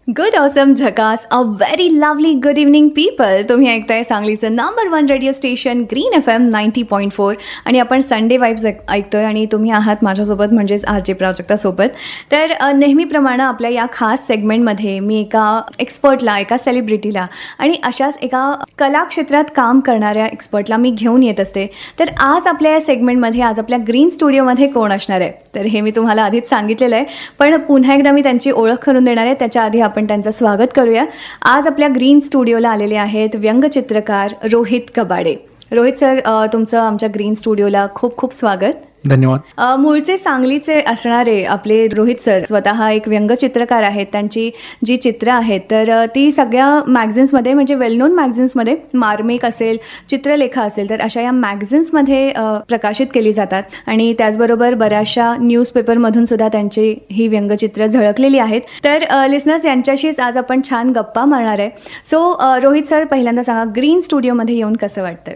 Good awesome झकास a very lovely good evening people. तुम्ही ऐकताय सांगलीचं number 1 radio station green FM 90.4 आणि आपण संडे वाईब्स ऐकतोय आणि तुम्ही आहात माझ्यासोबत म्हणजेच RJ प्राजक्तासोबत. तर नेहमीप्रमाणे आपल्या या खास सेगमेंटमध्ये मी एका एक्सपर्टला, एका सेलिब्रिटीला आणि अशाच एका कला क्षेत्रात काम करणाऱ्या एक्सपर्टला मी घेऊन येत असते. तर आज आपल्या या सेगमेंटमध्ये आज आपल्या ग्रीन स्टुडिओमध्ये कोण असणार आहे तर हे मी तुम्हाला आधीच सांगितलेलं आहे, पण पुन्हा एकदा मी त्यांची ओळख करून देणार आहे. त्याच्या आधी आपण त्यांचं स्वागत करूया. आज आपल्या ग्रीन स्टुडिओला आलेले आहेत व्यंगचित्रकार रोहित कबाडे. रोहित सर, तुमचं आमच्या ग्रीन स्टुडिओला खूप खूप स्वागत. धन्यवाद. मूळचे सांगलीचे असणारे आपले रोहित सर स्वतः एक व्यंगचित्रकार आहेत. त्यांची जी चित्र आहेत तर ती सगळ्या मॅगझिन्समध्ये म्हणजे वेल नोन मॅगझिन्समध्ये मार्मिक असेल, चित्रलेखा असेल तर अशा या मॅगझिन्समध्ये प्रकाशित केली जातात आणि त्याचबरोबर बऱ्याचशा न्यूजपेपरमधून सुद्धा त्यांची ही व्यंगचित्र झळकलेली आहेत. तर लिसनर्स, यांच्याशीच आज आपण छान गप्पा मारणार आहे. सो रोहित सर, पहिल्यांदा सांगा ग्रीन स्टुडिओमध्ये येऊन कसं वाटतंय?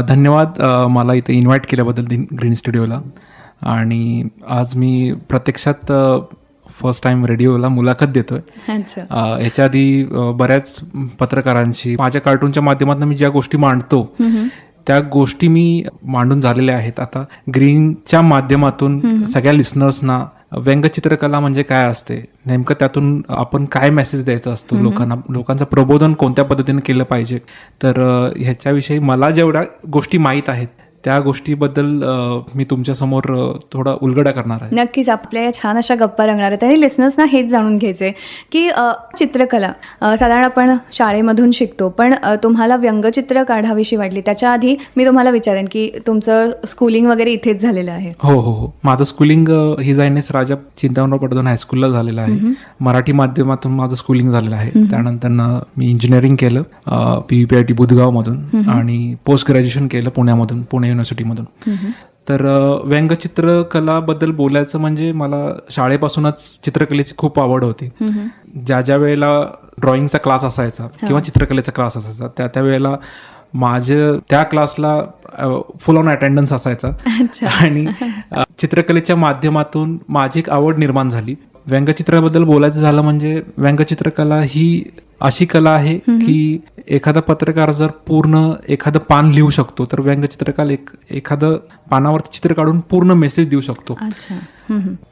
धन्यवाद मला इथे इन्व्हाइट केल्याबद्दल ग्रीन स्टुडिओला. आणि आज मी प्रत्यक्षात फर्स्ट टाइम रेडिओला मुलाखत देतोय. याच्या आधी बऱ्याच पत्रकारांशी माझ्या कार्टूनच्या माध्यमातून मी ज्या गोष्टी मांडतो त्या गोष्टी मी मांडून झालेल्या आहेत. आता ग्रीनच्या माध्यमातून सगळ्या लिसनर्सना व्यंगचित्रकला म्हणजे काय असते, नेमकं त्यातून आपण काय मेसेज द्यायचा असतो लोकांना, लोकांचं प्रबोधन कोणत्या पद्धतीने केलं पाहिजे, तर ह्याच्याविषयी मला जेवढ्या गोष्टी माहीत आहेत त्या गोष्टीबद्दल मी तुमच्यासमोर थोडा उलगडा करणार आहे. नक्कीच आपल्या या छान अशा गप्पा रंगणार आहेत आणि लिसनर्सना हेच जाणून घ्यायचे की चित्रकला साधारण आपण शाळेमधून शिकतो, पण तुम्हाला व्यंगचित्र काढावीशी वाटली त्याच्या आधी मी तुम्हाला विचारेन की तुमचं स्कूलिंग वगैरे इथेच झालेलं आहे? हो हो हो, माझं स्कूलिंग हिज हायनेस राजा चिंतामणराव पटवर्धन हायस्कूलला झालेलं आहे. मराठी माध्यमातून माझं स्कूलिंग झालेलं आहे. त्यानंतर मी इंजिनिअरिंग केलं PUPIT बुधगावमधून आणि पोस्ट ग्रॅज्युएशन केलं पुण्यामधून, पुणे युनिव्हर्सिटीमधून. तर व्यंगचित्रकलाबद्दल बोलायचं म्हणजे मला शाळेपासूनच चित्रकलेची खूप आवड होती. ज्या ज्या वेळेला ड्रॉइंगचा क्लास असायचा किंवा चित्रकलेचा क्लास असायचा त्या वेळेला माझ्या त्या क्लासला फुल ऑन अटेंडन्स असायचा आणि चित्रकलेच्या माध्यमातून माझी एक आवड निर्माण झाली. व्यंगचित्राबद्दल बोलायचं झालं म्हणजे व्यंगचित्रकला ही अशी कला आहे की एखादा पत्रकार जर पूर्ण एखादं पान लिहू शकतो तर व्यंगचित्रकार एखादं पानावरती चित्र काढून पूर्ण मेसेज देऊ शकतो.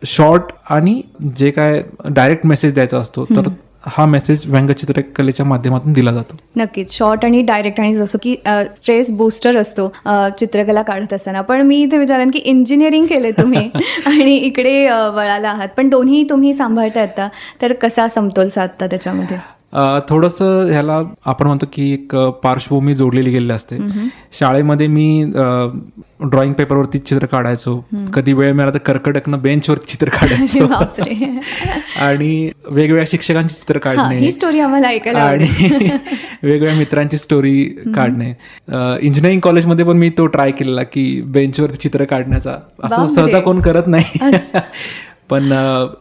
शॉर्ट आणि जे काय डायरेक्ट मेसेज द्यायचा असतो तर हा मेसेज व्यंगचित्रकलेच्या माध्यमातून दिला जातो. नक्कीच, शॉर्ट आणि डायरेक्ट, आणि जसं की स्ट्रेस बूस्टर असतो चित्रकला काढत असताना. पण मी इथे विचारेन की इंजिनिअरिंग केले तुम्ही आणि इकडे वळाला आहात, पण दोन्ही तुम्ही सांभाळता आता, तर कसा समतोल साधता त्याच्यामध्ये? थोडंसं ह्याला आपण म्हणतो की एक पार्श्वभूमी जोडलेली गेलेली असते. शाळेमध्ये मी ड्रॉइंग पेपरवरती चित्र काढायचो, कधी वेळ मिळाला तर कर्कटकनं बेंचवरती चित्र काढायचो आणि वेगवेगळ्या शिक्षकांची चित्र काढणे, ही स्टोरी आम्हाला ऐकायला आणि वेगवेगळ्या मित्रांची स्टोरी काढणे. इंजिनिअरिंग कॉलेजमध्ये पण मी तो ट्राय केलेला की बेंचवरती चित्र काढण्याचा. असं सहजा कोण करत नाही, पण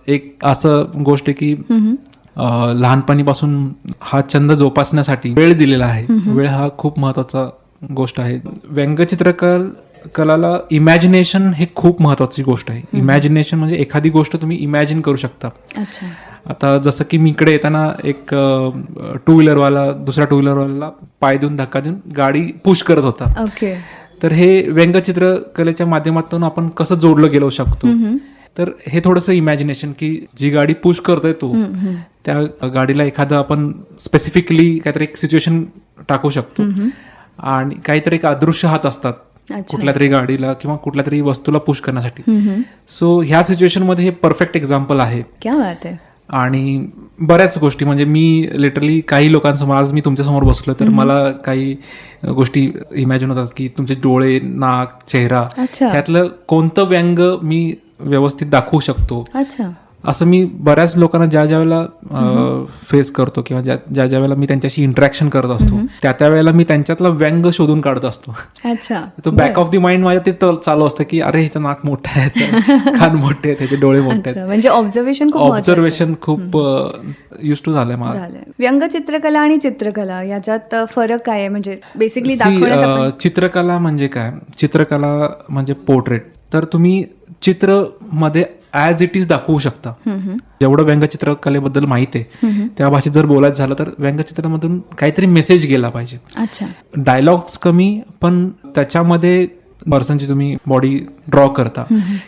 एक असं गोष्ट की लहानपणीपासून हा छंद जोपासण्यासाठी वेळ दिलेला आहे. वेळ हा खूप महत्वाचा गोष्ट आहे. व्यंगचित्रकलाला इमॅजिनेशन हे खूप महत्वाची गोष्ट आहे. इमॅजिनेशन म्हणजे एखादी गोष्ट तुम्ही इमॅजिन करू शकता. आता जसं की मी इकडे येताना एक टू व्हीलरवाला दुसऱ्या टू व्हीलरवाला पाय देऊन धक्का देऊन गाडी पुश करत होता. तर हे व्यंगचित्रकलेच्या माध्यमातून आपण कसं जोडलं गेलो शकतो, तर हे थोडंसं इमॅजिनेशन की जी गाडी पुश करतोय तो त्या गाडीला एखादं आपण स्पेसिफिकली काहीतरी एक सिच्युएशन टाकू शकतो आणि काहीतरी एक अदृश्य हात असतात कुठल्या तरी गाडीला किंवा कुठल्या तरी वस्तूला पुश करण्यासाठी. सो ह्या सिच्युएशन मध्ये हे परफेक्ट एक्झाम्पल आहे. क्या बात आहे. आणि बऱ्याच गोष्टी म्हणजे मी लिटरली काही लोकांसमोर, आज मी तुमच्यासमोर बसलो तर मला काही गोष्टी इमॅजिन होतात की तुमचे डोळे, नाक, चेहरा, ह्यातलं कोणतं व्यंग मी व्यवस्थित दाखवू शकतो. असं मी बऱ्याच लोकांना ज्या ज्या वेळेला फेस करतो किंवा ज्या ज्या वेळेला मी त्यांच्याशी इंटरॅक्शन करत असतो त्या वेळेला मी त्यांच्यातला व्यंग शोधून काढत असतो. तो बॅक ऑफ द माइंड माझ्या ते चालू असतं की अरे ह्याचं नाक मोठं आहे, ह्याचं कान मोठे आहेत, ह्याचे डोळे मोठे आहेत. म्हणजे ऑब्झर्वेशन खूप युज टू झालंय मला. व्यंगचित्रकला आणि चित्रकला याच्यात फरक काय आहे? म्हणजे बेसिकली चित्रकला म्हणजे काय? चित्रकला म्हणजे पोर्ट्रेट. तर तुम्ही चित्र मध्ये ॲज इट इज दाखवू शकता. जेवढं व्यंगचित्रकलेबद्दल माहिती आहे त्या भाषेत जर बोलायचं झालं तर व्यंगचित्रामधून काहीतरी मेसेज गेला पाहिजे. अच्छा. डायलॉग्स कमी, पण त्याच्यामध्ये पर्सनची तुम्ही बॉडी ड्रॉ करता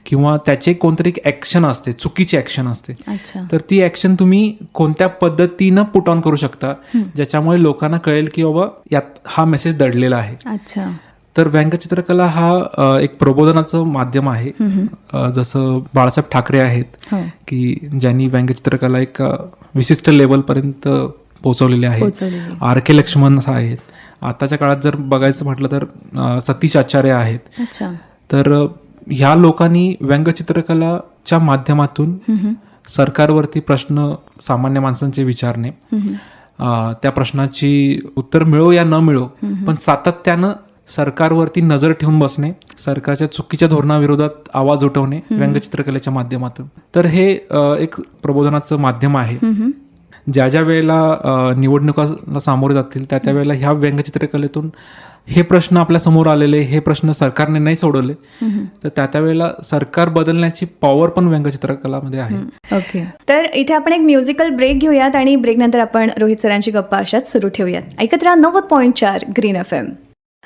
किंवा त्याचे कोणतरी एक ऍक्शन असते, चुकीची ऍक्शन असते, अच्छा. तर ती ऍक्शन तुम्ही कोणत्या पद्धतीनं पुट ऑन करू शकता ज्याच्यामुळे लोकांना कळेल की बाबा यात हा मेसेज दडलेला आहे. अच्छा. तर व्यंगचित्रकला हा एक प्रबोधनाचं माध्यम आहे. जसं बाळासाहेब ठाकरे आहेत हो. की ज्यांनी व्यंगचित्रकला एक विशिष्ट लेवलपर्यंत पोहोचवलेली आहे. आर के लक्ष्मण आहेत. आताच्या काळात जर बघायचं म्हटलं तर सतीश आचार्य आहेत. अच्छा. तर ह्या लोकांनी व्यंगचित्रकलाच्या माध्यमातून सरकारवरती प्रश्न सामान्य माणसांचे विचारणे, त्या प्रश्नाची उत्तर मिळो या न मिळो पण सातत्यानं सरकारवरती नजर ठेवून बसणे, सरकारच्या चुकीच्या धोरणाविरोधात आवाज उठवणे व्यंगचित्रकलेच्या माध्यमातून. तर हे एक प्रबोधनाचं माध्यम आहे. ज्या ज्या वेळेला निवडणुकाला सामोरे जातील त्या त्या वेळेला ह्या व्यंगचित्रकलेतून हे प्रश्न आपल्या समोर आलेले, हे प्रश्न सरकारने नाही सोडवले, तर त्या त्या वेळेला सरकार बदलण्याची पॉवर पण व्यंगचित्रकलामध्ये आहे. ओके. तर इथे आपण एक म्युझिकल ब्रेक घेऊयात आणि ब्रेक नंतर आपण रोहित सरांची गप्पा अशाच सुरू ठेवूयात. ऐकत राहा 90.4 green FM.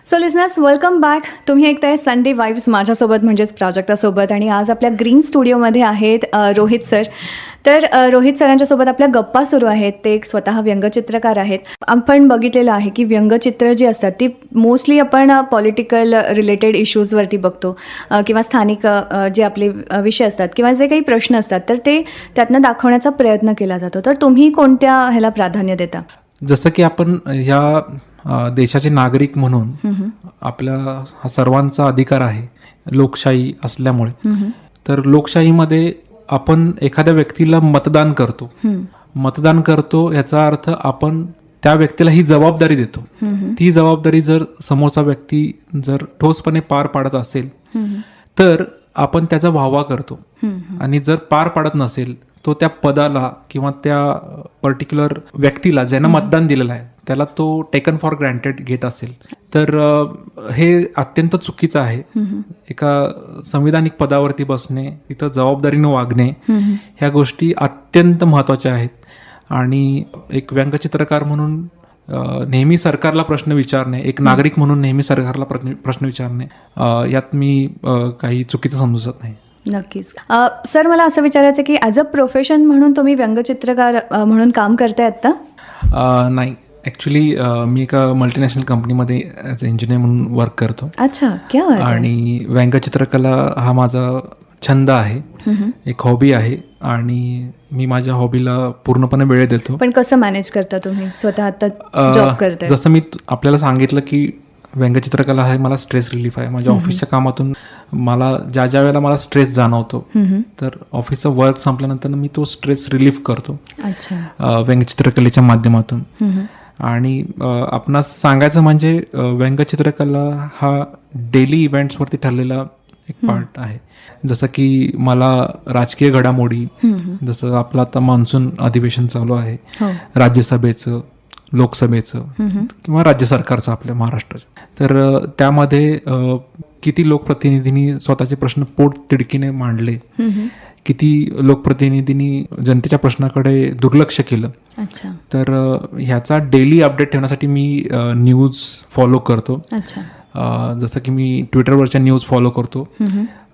So listeners, welcome back. तुम्ही ऐकताय संडे वाईब्स माझ्यासोबत म्हणजेच प्राजक्तासोबत, आणि आज आपल्या ग्रीन स्टुडिओमध्ये आहेत रोहित सर. तर रोहित सरांच्यासोबत आपल्या गप्पा सुरू आहेत. ते एक स्वतः व्यंगचित्रकार आहेत. आपण बघितलेलं आहे की व्यंगचित्र जी असतात ती मोस्टली आपण पॉलिटिकल रिलेटेड इश्यूजवरती बघतो किंवा स्थानिक जे आपले विषय असतात किंवा जे काही प्रश्न असतात तर ते त्यातनं दाखवण्याचा प्रयत्न केला जातो. तर तुम्ही कोणत्या ह्याला प्राधान्य देता? जसं की आपण ह्या देशाचे नागरिक म्हणून आपला हा सर्वांचा अधिकार आहे लोकशाही असल्यामुळे. तर लोकशाहीमध्ये आपण एखाद्या व्यक्तीला मतदान करतो याचा अर्थ आपण त्या व्यक्तीला ही जबाबदारी देतो. ती जबाबदारी जर समोरचा व्यक्ती जर ठोसपणे पार पाडत असेल तर आपण त्याचा वाहवा करतो, आणि जर पार पाडत नसेल तो त्या पदाला किंवा त्या पर्टिक्युलर व्यक्तीला ज्यांना मतदान दिलेलं आहे त्याला तो टेकन फॉर ग्रँटेड घेत असेल तर हे अत्यंत चुकीचं आहे. एका संविधानिक पदावरती बसणे, तिथं जबाबदारीनं वागणे, ह्या गोष्टी अत्यंत महत्त्वाच्या आहेत. आणि एक व्यंगचित्रकार म्हणून नेहमी सरकारला प्रश्न विचारणे, एक नागरिक म्हणून नेहमी सरकारला प्रश्न विचारणे, यात मी काही चुकीचं समजत नाही. नक्कीच. सर, मला असं विचारायचं की ॲज अ प्रोफेशन म्हणून तुम्ही व्यंगचित्रकार म्हणून काम करताय आता? नाही, ॲक्च्युली मी एका मल्टीनॅशनल कंपनीमध्ये ॲज अ इंजिनियर म्हणून वर्क करतो. अच्छा, क्या बात आहे. आणि व्यंगचित्रकला हा माझा छंद आहे, एक हॉबी आहे, आणि मी माझ्या हॉबीला पूर्णपणे वेळ देतो. पण कसं मॅनेज करता तुम्ही स्वतः आता जॉब करताय? जसं मी आपल्याला सांगितलं की व्यंगचित्रकला हे मला स्ट्रेस रिलीफ आहे. माझ्या ऑफिसच्या कामातून मला ज्या वेळेला मला स्ट्रेस जाणवतो तर ऑफिसचं वर्क संपल्यानंतर मी तो स्ट्रेस रिलीफ करतो व्यंगचित्रकलेच्या माध्यमातून. आणि आपणास सांगायचं म्हणजे व्यंगचित्रकला हा डेली इव्हेंट्सवरती ठरलेला एक पार्ट आहे. जसं की मला राजकीय घडामोडी, जसं आपलं आता मान्सून अधिवेशन चालू आहे राज्यसभेचं, लोकसभेचं किंवा राज्य सरकारचं आपल्या महाराष्ट्राचं, तर त्यामध्ये किती लोकप्रतिनिधींनी स्वतःचे प्रश्न पोट तिडकीने मांडले, किती लोकप्रतिनिधींनी जनतेच्या प्रश्नाकडे दुर्लक्ष केलं. तर ह्याचा डेली अपडेट ठेवण्यासाठी मी न्यूज फॉलो करतो. जसं की मी ट्विटरवरच्या न्यूज फॉलो करतो,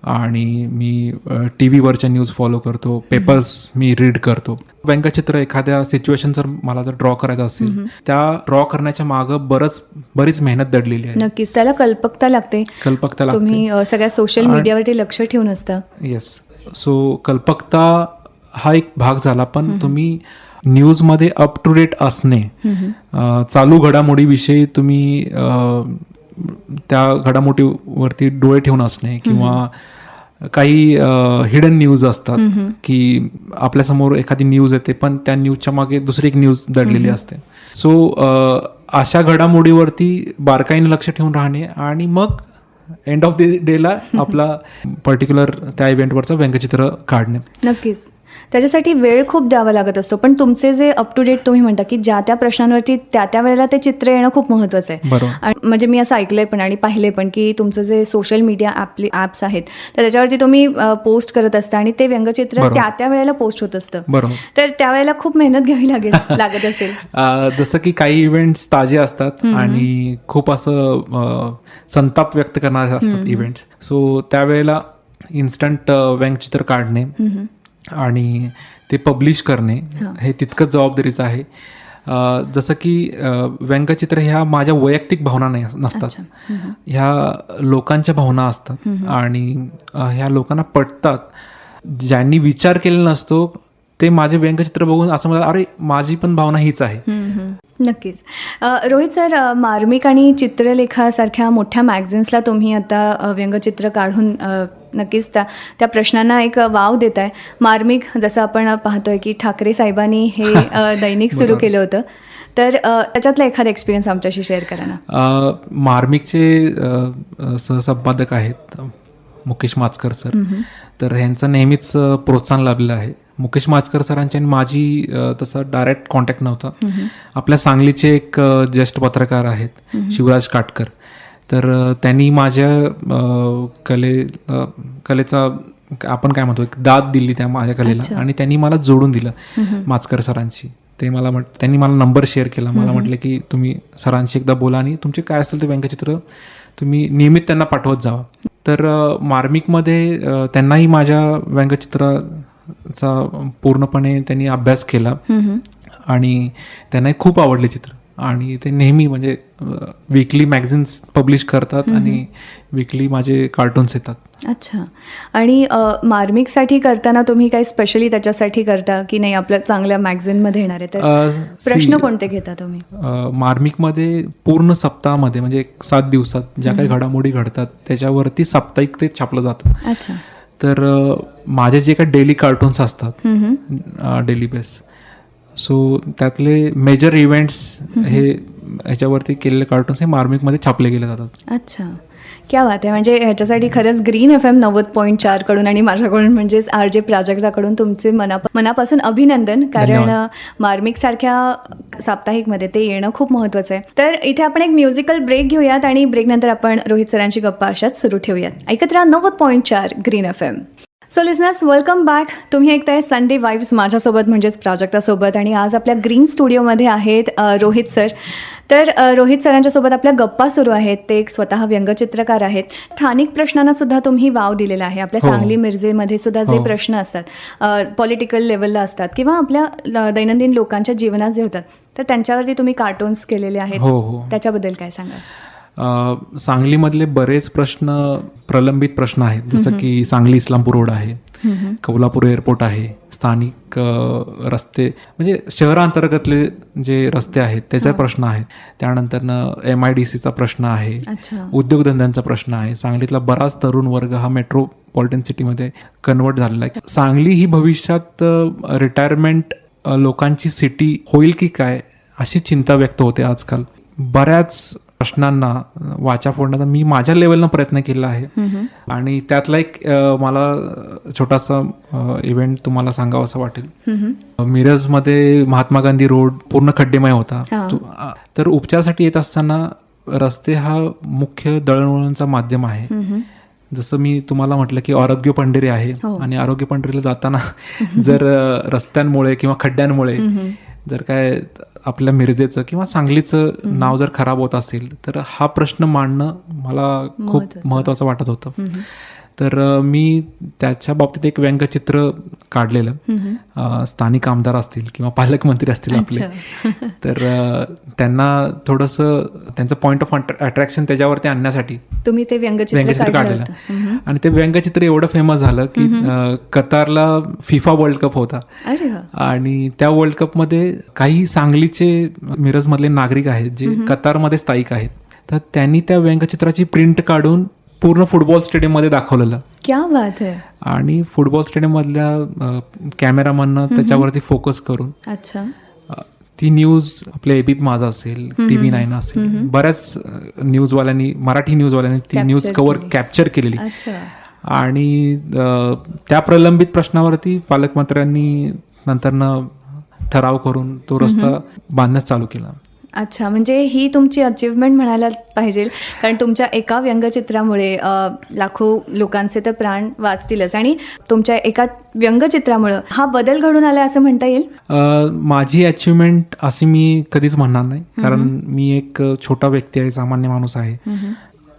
आणि मी TV वरच्या न्यूज फॉलो करतो, पेपर्स मी रीड करतो. व्यंगचित्र एखाद्या सिच्युएशन जर मला जर ड्रॉ करायचं असेल, त्या ड्रॉ करण्याच्या मागं बरीच मेहनत दडलेली आहे. नक्कीच, त्याला कल्पकता लागते. तुम्ही सगळ्या सोशल मीडियावरती लक्ष ठेवून असता. येस. सो कल्पकता हा एक भाग झाला, पण तुम्ही न्यूजमध्ये अप टू डेट असणे, चालू घडामोडीविषयी तुम्ही त्या घडामोडीवरती डोळे ठेवून असणे, किंवा काही हिडन न्यूज असतात की आपल्यासमोर एखादी न्यूज येते पण त्या न्यूजच्या मागे दुसरी एक न्यूज दडलेली असते. सो अशा घडामोडीवरती बारकाईने लक्ष ठेवून राहणे, आणि मग एंड ऑफ द डेला आपला पर्टिक्युलर त्या इव्हेंटवरचं व्यंगचित्र काढणे. नक्कीच. त्याच्यासाठी वेळ खूप द्यावा लागत असतो, पण तुमचे जे अप टू डेट तुम्ही म्हणता की ज्या त्या प्रश्नांवरती त्या वेळेला ते चित्र येणं खूप महत्त्वाचं आहे. बरोबर. आणि म्हणजे मी असं ऐकलंय पण आणि पाहिलंय पण की तुमचं जे सोशल मीडिया ॲप्स आहेत तर त्याच्यावरती तुम्ही पोस्ट करत असता आणि ते व्यंगचित्र बरोबर. त्या वेळेला पोस्ट होत असतं. बरोबर. तर त्यावेळेला खूप मेहनत घ्यावी लागत असेल. जसं की काही इव्हेंट्स ताजे असतात आणि खूप असं संताप व्यक्त करणारे असतात इव्हेंट्स. सो त्यावेळेला इन्स्टंट व्यंगचित्र काढणे आणि ते पब्लिश करणे हे तितकंच जबाबदारीचं आहे. जसं की व्यंगचित्र ह्या माझ्या वैयक्तिक भावना नसतात, ह्या लोकांच्या भावना असतात आणि ह्या लोकांना पटतात. ज्यांनी विचार केलेला नसतो ते माझे व्यंगचित्र बघून असं म्हणतात, अरे माझी पण भावना हीच आहे. नक्कीच. रोहित सर, मार्मिक आणि चित्रलेखासारख्या मोठ्या मॅगझिन्सला तुम्ही आता व्यंगचित्र काढून नक्कीच त्या प्रश्नांना एक वाव देत आहे. मार्मिक जसं आपण पाहतोय की ठाकरे साहेबांनी हे दैनिक सुरू केलं होतं, तर त्याच्यातला एखादा एक्सपिरियन्स आमच्याशी शेअर करा ना. मार्मिकचे सहसंपादक आहेत मुकेश माचकर सर, तर ह्यांचं नेहमीच प्रोत्साहन लाभलेलं आहे. मुकेश माचकर सरांची आणि माझी तसा डायरेक्ट कॉन्टॅक्ट नव्हता. आपल्या सांगलीचे एक ज्येष्ठ पत्रकार आहेत शिवराज काटकर, तर त्यांनी माझ्या कलेचा आपण काय म्हणतो एक दाद दिली त्या माझ्या कलेला आणि त्यांनी मला जोडून दिलं माचकर सरांशी. ते त्यांनी मला नंबर शेअर केला. मला म्हटलं की तुम्ही सरांशी एकदा बोला आणि तुमचे काय असेल ते व्यंगचित्र तुम्ही नियमित त्यांना पाठवत जावा. तर मार्मिकमध्ये त्यांनाही माझ्या व्यंगचित्राचा पूर्णपणे त्यांनी अभ्यास केला आणि त्यांनाही खूप आवडले चित्र आणि ते नेहमी म्हणजे वीकली मॅगझिन्स पब्लिश करतात आणि वीकली माझे कार्टून्स येतात. अच्छा. आणि मार्मिकसाठी करताना तुम्ही काही स्पेशली त्याच्यासाठी करता की नाही आपल्या चांगल्या मॅगझिनमध्ये येणार आहे, तर प्रश्न कोणते घेता तुम्ही? मार्मिकमध्ये पूर्ण सप्ताहामध्ये म्हणजे 7 दिवसात ज्या काही घडामोडी घडतात त्याच्यावरती साप्ताहिक ते छापलं जातं. अच्छा. तर माझे जे काही डेली कार्टून्स असतात डेली बेस, सो त्यातले मेजर इव्हेंट्स हे ह्याच्यावरती केलेले कार्टून्स हे मार्मिकमध्ये छापले गेले जातात. अच्छा, क्या बात आहे. म्हणजे ह्याच्यासाठी खरंच ग्रीन FM 90.4 कडून आणि माझ्याकडून म्हणजेच RJ प्राजक्ताकडून तुमचे मनापासून अभिनंदन, कारण मार्मिकसारख्या साप्ताहिकमध्ये ते येणं खूप महत्त्वाचं आहे. तर इथे आपण एक म्युझिकल ब्रेक घेऊयात आणि ब्रेकनंतर आपण रोहित सरांची गप्पा अशाच सुरू ठेवूयात. ऐकत राहा 90.4 green FM. So listeners, welcome back. तुम्ही ऐकताय संडे वाईब्स माझ्यासोबत म्हणजेच प्राजक्तासोबत, आणि आज आपल्या ग्रीन स्टुडिओमध्ये आहेत रोहित सर. तर रोहित सरांच्यासोबत आपल्या गप्पा सुरू आहेत. ते एक स्वतः व्यंगचित्रकार आहेत. स्थानिक प्रश्नांना सुद्धा तुम्ही वाव दिलेला आहे. आपल्या सांगली मिरजेमध्ये सुद्धा जे प्रश्न असतात पॉलिटिकल लेवलला असतात किंवा आपल्या दैनंदिन लोकांच्या जीवनात जे होतात, तर त्यांच्यावरती तुम्ही कार्टून्स केलेले आहेत. त्याच्याबद्दल काय सांगा? सांगलीमधले बरेच प्रलंबित प्रश्न आहेत, जसं की सांगली इस्लामपूर रोड आहे, कौलापूर एअरपोर्ट आहे, स्थानिक रस्ते म्हणजे शहरांतर्गतले जे रस्ते आहेत त्याचा प्रश्न आहेत. त्यानंतर MIDCचा प्रश्न आहे, उद्योगधंद्यांचा प्रश्न आहे. सांगलीतला बराच तरुण वर्ग हा मेट्रोपॉलिटन सिटीमध्ये कन्वर्ट झालेला आहे. सांगली ही भविष्यात रिटायरमेंट लोकांची सिटी होईल की काय अशी चिंता व्यक्त होते आजकाल. बऱ्याच प्रश्नांना वाचा फोडण्याचा मी माझ्या लेवलनं प्रयत्न केला आहे आणि त्यातला एक मला छोटासा इव्हेंट तुम्हाला सांगावं असं वाटेल. मिरजमध्ये महात्मा गांधी रोड पूर्ण खड्डेमय होता. तर उपचारासाठी येत असताना रस्ते हा मुख्य दळणवळणचा माध्यम आहे. जसं मी तुम्हाला म्हटलं की आरोग्य पंढरी आहे आणि आरोग्य पंढरीला जाताना जर रस्त्यांमुळे किंवा खड्ड्यांमुळे जर काय आपल्या मिरजेचं किंवा सांगलीचं नाव जर खराब होत असेल तर हा प्रश्न मांडणं मला खूप महत्त्वाचं वाटत होतं. तर मी त्याच्या बाबतीत एक व्यंगचित्र काढलेलं. स्थानिक आमदार असतील किंवा पालकमंत्री असतील आपले, तर त्यांना थोडंसं त्यांचं पॉइंट ऑफ अट्रॅक्शन त्याच्यावरती आणण्यासाठी तुम्ही ते व्यंगचित्र काढलेलं आणि ते व्यंगचित्र एवढं फेमस झालं की कतारला फिफा वर्ल्ड कप होता आणि त्या वर्ल्ड कपमध्ये काही सांगलीचे मिरजमधले नागरिक आहेत जे कतारमध्ये स्थायिक आहेत, तर त्यांनी त्या व्यंगचित्राची प्रिंट काढून पूर्ण फुटबॉल स्टेडियममध्ये दाखवलेलं. क्या बात आहे. आणि फुटबॉल स्टेडियम मधल्या कॅमेरामॅननं त्याच्यावरती फोकस करून ती न्यूज आपल्या ABP माझा असेल, TV9 असेल, बऱ्याच न्यूजवाल्यांनी, मराठी न्यूजवाल्यांनी ती न्यूज कॅप्चर केलेली आणि त्या प्रलंबित प्रश्नावरती पालकमंत्र्यांनी नंतरनं ठराव करून तो रस्ता बांधण्यास चालू केला. अच्छा, म्हणजे ही तुमची अचिव्हमेंट म्हणायला पाहिजे, कारण तुमच्या एका व्यंगचित्रामुळे लाखो लोकांचे तर प्राण वाचतीलच, आणि तुमच्या एका व्यंगचित्रामुळं हा बदल घडून आला असं म्हणता येईल. माझी अचिव्हमेंट अशी मी कधीच म्हणणार नाही, कारण मी एक छोटा व्यक्ती आहे, सामान्य माणूस आहे.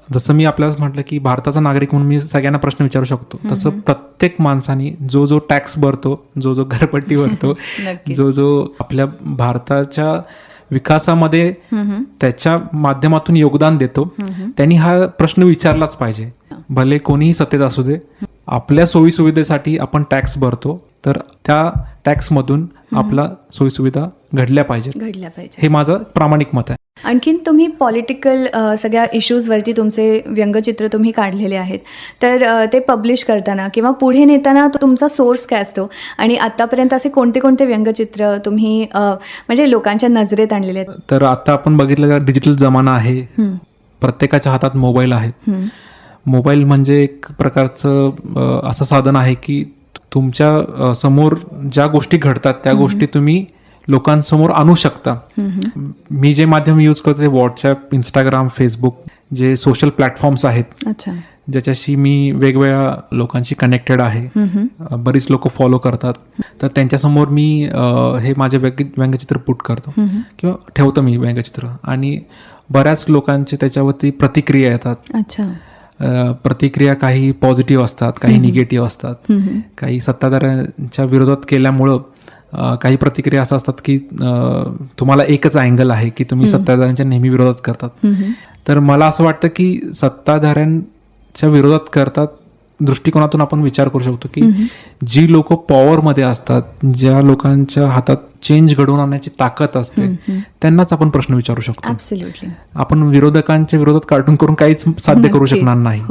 जसं मी आपल्याला म्हटलं की भारताचा नागरिक म्हणून मी सगळ्यांना प्रश्न विचारू शकतो, तसं प्रत्येक माणसाने जो टॅक्स भरतो, जो घरपट्टी भरतो, जो आपल्या भारताच्या विकासामध्ये त्याच्या माध्यमातून योगदान देतो, त्यांनी हा प्रश्न विचारलाच पाहिजे. भले कोणीही सत्तेत असू दे, आपल्या सोयीसुविधेसाठी आपण टॅक्स भरतो, तर त्या टॅक्समधून आपला सोयीसुविधा घडल्या पाहिजे. हे माझं प्रामाणिक मत आहे. आणखीन तुम्ही पॉलिटिकल सगळ्या इश्यूजवरती तुमचे व्यंगचित्र तुम्ही काढलेले आहेत, तर ते पब्लिश करताना किंवा पुढे नेताना तुमचा सोर्स काय असतो, आणि आतापर्यंत असे कोणते कोणते व्यंगचित्र तुम्ही म्हणजे लोकांच्या नजरेत आणलेले आहेत? तर आता आपण बघितलं का डिजिटल जमाना आहे, प्रत्येकाच्या हातात मोबाईल आहेत. मोबाईल म्हणजे एक प्रकारचं असं साधन आहे की तुमच्या समोर ज्या गोष्टी घडतात त्या गोष्टी तुम्ही लोकांसमोर आणू शकता. मी जे माध्यम यूज करतो ते व्हॉट्सॲप, इंस्टाग्राम, फेसबुक, जे सोशल प्लॅटफॉर्म्स आहेत, ज्याच्याशी मी वेगवेगळ्या लोकांशी कनेक्टेड आहे. बरीच लोक फॉलो करतात, तर त्यांच्यासमोर मी हे माझे व्यंगचित्र पुट करतो किंवा ठेवतो मी व्यंगचित्र, आणि बऱ्याच लोकांचे त्याच्यावरती प्रतिक्रिया येतात. प्रतिक्रिया काही पॉझिटिव्ह असतात, काही निगेटिव्ह असतात. काही सत्ताधाऱ्यांच्या विरोधात केल्यामुळं काही प्रतिक्रिया असं असतात की तुम्हाला एकच अँगल आहे की तुम्ही सत्ताधाऱ्यांच्या नेहमी विरोधात करतात. तर मला असं वाटतं की सत्ताधाऱ्यांच्या विरोधात करतात दृष्टिकोनातून आपण विचार करू शकतो की जी लोक पॉवरमध्ये असतात, ज्या लोकांच्या हातात चेंज घडवून आणण्याची ताकद असते, त्यांनाच आपण प्रश्न विचारू शकतो. आपण विरोधकांच्या विरोधात कार्टून करून काहीच साध्य करू शकणार नाही.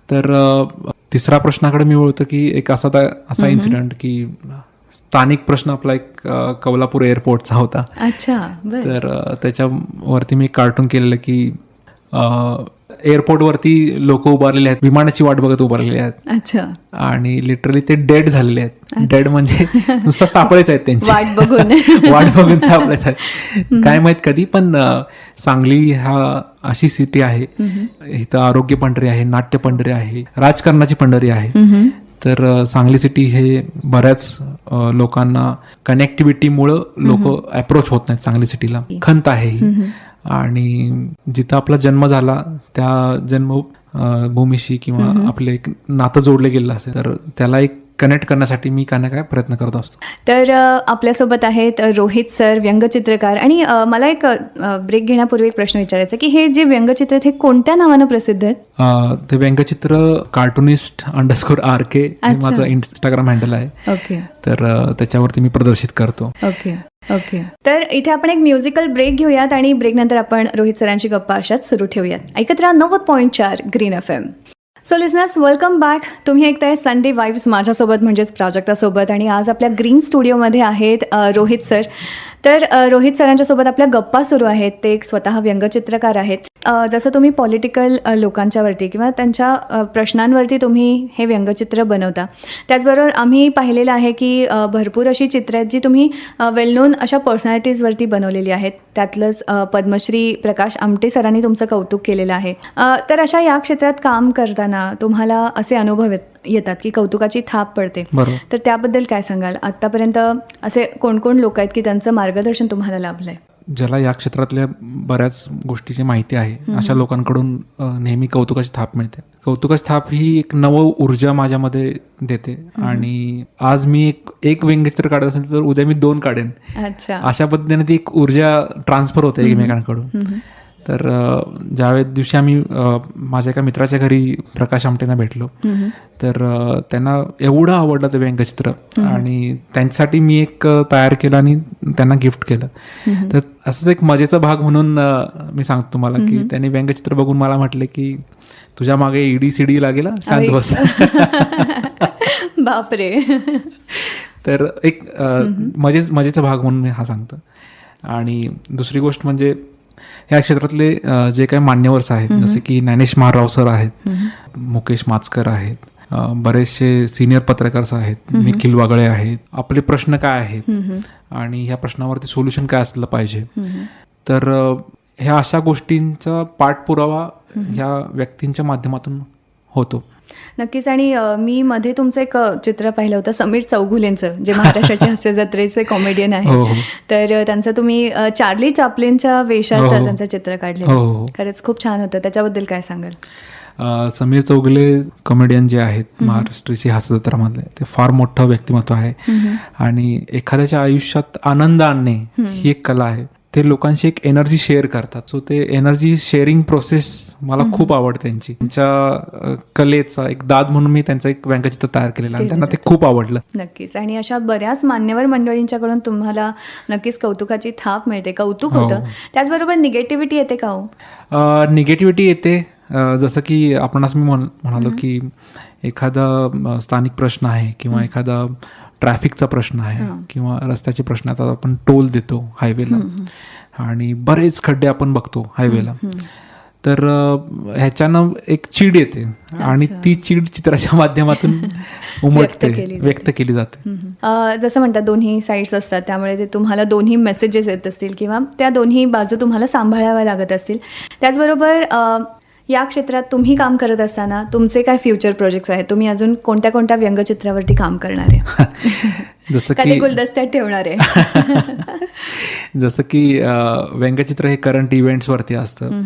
तर तिसरा प्रश्नाकडे मी बोलतो की एक असा इन्सिडेंट की स्थानिक प्रश्न आपला एक कोल्हापूर एअरपोर्टचा होता. तर त्याच्यावरती मी कार्टून केलेलं की एअरपोर्टवरती लोक उभारलेले आहेत, विमानाची वाट बघत उभारलेले आहेत, आणि लिटरली ते डेड झालेले आहेत. डेड म्हणजे नुसतं सापळेच आहेत त्यांची, वाट बघून सापळेच आहेत. काय माहित कधी. पण सांगली हा अशी सिटी आहे, इथं आरोग्य पंढरी आहे, नाट्य पंढरी आहे, राजकारणाची पंढरी आहे. तर सांगली सिटी हे बऱ्याच लोकांना कनेक्टिव्हिटीमुळं लोक अप्रोच होत नाहीत सांगली सिटीला. खंत आहे ही. आणि जिथं आपला जन्म झाला त्या जन्मभूमीशी किंवा आपले एक नातं जोडले गेलं असेल, तर त्याला एक कनेक्ट करण्यासाठी मी काय ना काय प्रयत्न करत असतो. तर आपल्यासोबत आहेत रोहित सर, व्यंगचित्रकार. आणि मला एक ब्रेक घेण्यापूर्वी एक प्रश्न विचारायचा की हे जे व्यंगचित्र आहेत हे कोणत्या नावानं प्रसिद्ध आहेत? ते व्यंगचित्र cartoonist_RK हे माझं इंस्टाग्राम हँडल आहे. तर त्याच्यावरती मी प्रदर्शित करतो. तर इथे आपण एक म्युझिकल ब्रेक घेऊयात, आणि ब्रेक नंतर आपण रोहित सरांची गप्पा अशाच सुरू ठेवूयात. ऐकत राहा 90.4 green FM. So listeners, welcome back. तुम्ही ऐकताय संडे वाईब्स माझ्यासोबत म्हणजेच प्राजक्तासोबत, आणि आज आपल्या ग्रीन स्टुडिओमध्ये आहेत रोहित सर. तर रोहित सरांच्यासोबत आपल्या गप्पा सुरू आहेत. ते एक स्वतः व्यंगचित्रकार आहेत. जसं तुम्ही पॉलिटिकल लोकांच्यावरती किंवा त्यांच्या प्रश्नांवरती तुम्ही हे व्यंगचित्र बनवता, त्याचबरोबर आम्ही पाहिलेलं आहे की भरपूर अशी चित्र आहेत जी तुम्ही वेल नोन अशा पर्सनॅलिटीजवरती बनवलेली आहेत. त्यातलंच पद्मश्री प्रकाश आमटे सरांनी तुमचं कौतुक केलेलं आहे. तर अशा या क्षेत्रात काम करताना तुम्हाला असे अनुभव येतात की कौतुकाची थाप पडते, तर त्याबद्दल काय सांगाल? आतापर्यंत असे कोण कोण लोक आहेत की त्यांचं मार्गदर्शन तुम्हाला लाभलंय? ज्याला या क्षेत्रातल्या बऱ्याच गोष्टीची माहिती आहे, अशा लोकांकडून नेहमी कौतुकाची थाप मिळते. कौतुकाची थाप ही एक नव ऊर्जा माझ्यामध्ये देते. आणि आज मी एक व्यंगचित्र काढत असेल तर उद्या मी 2 काढेन. अशा पद्धतीने ती एक ऊर्जा ट्रान्सफर होते एकमेकांकडून. तर ज्यावेळेस दिवशी आम्ही माझ्या एका मित्राच्या घरी प्रकाश आमटेंना भेटलो, तर त्यांना एवढं आवडलं ते व्यंगचित्र, आणि त्यांच्यासाठी मी एक तयार केलं आणि त्यांना गिफ्ट केलं. तर असंच एक मजेचा भाग म्हणून मी सांगतो तुम्हाला की त्यांनी व्यंगचित्र बघून मला म्हटले की तुझ्या मागे ED/CD लागेल, शांत बस. बापरे. तर एक मजेचा भाग म्हणून मी हा सांगतो. आणि दुसरी गोष्ट म्हणजे ह्या क्षेत्रातले जे काही मान्यवर्स आहेत जसे की ज्ञानेश महाराव सर आहेत, मुकेश माचकर आहेत, बरेचसे सिनियर पत्रकार आहेत, निखिल वागळे आहेत. आपले प्रश्न काय आहेत आणि ह्या प्रश्नावरती सोल्युशन काय असलं पाहिजे. तर ह्या अशा गोष्टींचा पाठपुरावा ह्या व्यक्तींच्या माध्यमातून होतो. नक्कीच. आणि मी मध्ये तुमचं एक चित्र पाहिलं होतं समीर चौगुलेंचं, जे महाराष्ट्राचे हास्य जत्रेचे कॉमेडियन हो, हो. आहेत. तर त्यांचं तुम्ही चार्ली चॅप्लिनच्या वेशात हो, हो. त्यांचं चित्र हो, काढलेलं. हो. खरंच खूप छान होतं. त्याच्याबद्दल काय सांगाल? समीर चौगुले कॉमेडियन जे आहेत महाराष्ट्राची हास्य जत्रामधले, ते फार मोठं व्यक्तिमत्व आहे. आणि एखाद्याच्या आयुष्यात आनंद आणणे ही एक कला आहे. ते लोकांशी एक एनर्जी शेअर करतात. सो ते एनर्जी शेअरिंग प्रोसेस मला खूप आवडते त्यांची. त्यांच्या कलेचा एक दाद म्हणून मी त्यांचं एक व्यंगचित्र तयार केलेलं आणि त्यांना ते खूप आवडलं. नक्कीच. आणि अशा बऱ्याच मान्यवर मंडळींच्याकडून तुम्हाला नक्कीच कौतुकाची थाप मिळते, कौतुक होतं. त्याचबरोबर निगेटिव्हिटी येते का हो? निगेटिव्हिटी येते. जसं की आपण असं मी म्हणालो की एखादा स्थानिक प्रश्न आहे किंवा एखादा ट्रॅफिकचा प्रश्न आहे किंवा रस्त्याचे प्रश्न. आता आपण टोल देतो हायवेला आणि बरेच खड्डे आपण बघतो हायवेला. तर ह्याच्यानं एक चीड येते आणि ती चीड चित्राच्या माध्यमातून उमटते, व्यक्त केली जाते. जसं म्हणतात दोन्ही साईड्स असतात, त्यामुळे ते तुम्हाला दोन्ही मेसेजेस येत असतील किंवा त्या दोन्ही बाजू तुम्हाला सांभाळाव्या लागत असतील. त्याचबरोबर या क्षेत्रात तुम्ही काम करत असताना तुमचे काय फ्युचर प्रोजेक्ट्स आहेत? तुम्ही अजून कोणत्या कोणत्या व्यंगचित्रावरती काम करणार आहे? जसं कधी गुलदस्त्यात ठेवणार आहे? जसं की व्यंगचित्र हे करंट इव्हेंट्सवरती असतं.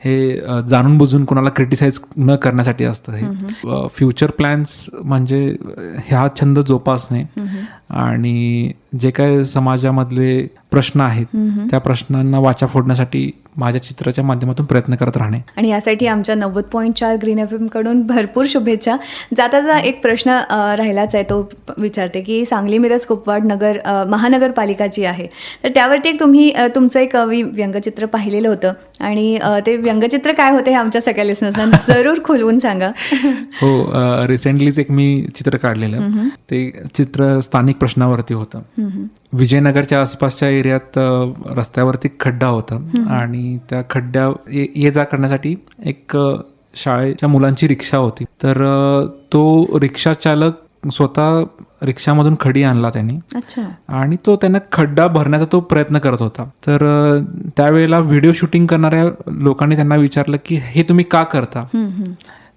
हे जाणून बुजून कोणाला क्रिटिसाइज न करण्यासाठी असतं. हे फ्युचर प्लॅन्स म्हणजे ह्या छंद जोपासणे आणि जे काय समाजामधले प्रश्न आहेत त्या प्रश्नांना वाचा फोडण्यासाठी माझ्या चित्राच्या माध्यमातून प्रयत्न करत राहणे. आणि यासाठी आमच्या 90.4 ग्रीन FM कडून भरपूर शुभेच्छा. जाता एक प्रश्न राहिलाच आहे, तो विचारते की सांगली मिरज कुपवाड नगर महानगरपालिका जी आहे, तर त्यावरती एक तुम्ही तुमचं एक व्यंगचित्र पाहिलेलं होतं आणि ते व्यंगचित्र काय होते हे आमच्या सगळ्या लिसनर्सना जरूर खुलवून सांगा. हो, रिसेंटलीच एक मी चित्र काढलेलं. ते चित्र स्थानिक प्रश्नावरती होतं. विजयनगरच्या आसपासच्या एरियात रस्त्यावरती खड्डा होता आणि त्या खड्ड्या ये जा करण्यासाठी एक शाळेच्या मुलांची रिक्षा होती. तर तो रिक्षा चालक स्वतः रिक्षामधून खडी आणला त्यांनी. अच्छा. आणि तो त्यांना खड्डा भरण्याचा तो प्रयत्न करत होता. तर त्यावेळेला व्हिडिओ शूटिंग करणाऱ्या लोकांनी त्यांना विचारलं की हे तुम्ही का करता?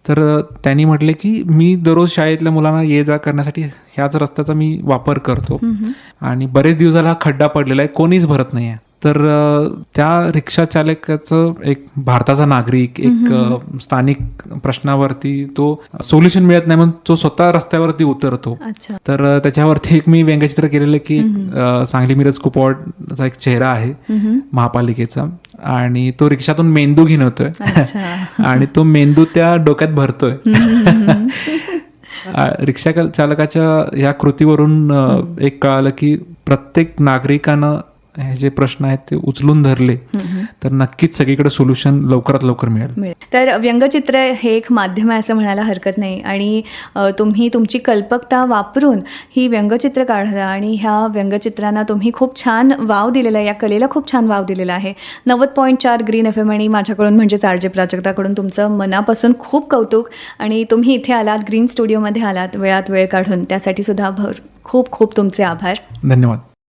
तर त्यांनी म्हटले की मी दररोज शाळेतल्या मुलांना ये जा करण्यासाठी ह्याच रस्त्याचा मी वापर करतो आणि बरेच दिवस झाला हा खड्डा पडलेला आहे, कोणीच भरत नाही आहे. तर त्या रिक्षा चालकाचं एक भारताचा नागरिक एक स्थानिक प्रश्नावरती तो सोल्युशन मिळत नाही म्हणून तो स्वतः रस्त्यावरती उतरतो. तर त्याच्यावरती एक मी व्यंगचित्र केलेलं की सांगली मिरज कुपवाडचा एक चेहरा आहे महापालिकेचा आणि तो रिक्षातून मेंदू घेऊन येतोय आणि तो मेंदू त्या डोक्यात भरतोय. रिक्षा चालकाच्या या कृतीवरून एक कळालं की प्रत्येक नागरिकानं हे जे प्रश्न आहेत ते उचलून धरले तर नक्कीच सगळीकडे सोल्युशन लवकरात लवकर मिळेल. तर व्यंगचित्र हे एक माध्यम आहे असं म्हणायला हरकत नाही आणि तुम्ही तुमची कल्पकता वापरून ही व्यंगचित्र काढता आणि ह्या व्यंगचित्रांना तुम्ही खूप छान वाव दिलेला आहे, या कलेला खूप छान वाव दिलेला आहे. 90.4 ग्रीन FM आणि माझ्याकडून म्हणजेच RJ प्राजक्ताकडून तुमचं मनापासून खूप कौतुक. आणि तुम्ही इथे आलात, ग्रीन स्टुडिओमध्ये आलात वेळात वेळ काढून, त्यासाठी सुद्धा खूप खूप तुमचे आभार. धन्यवाद.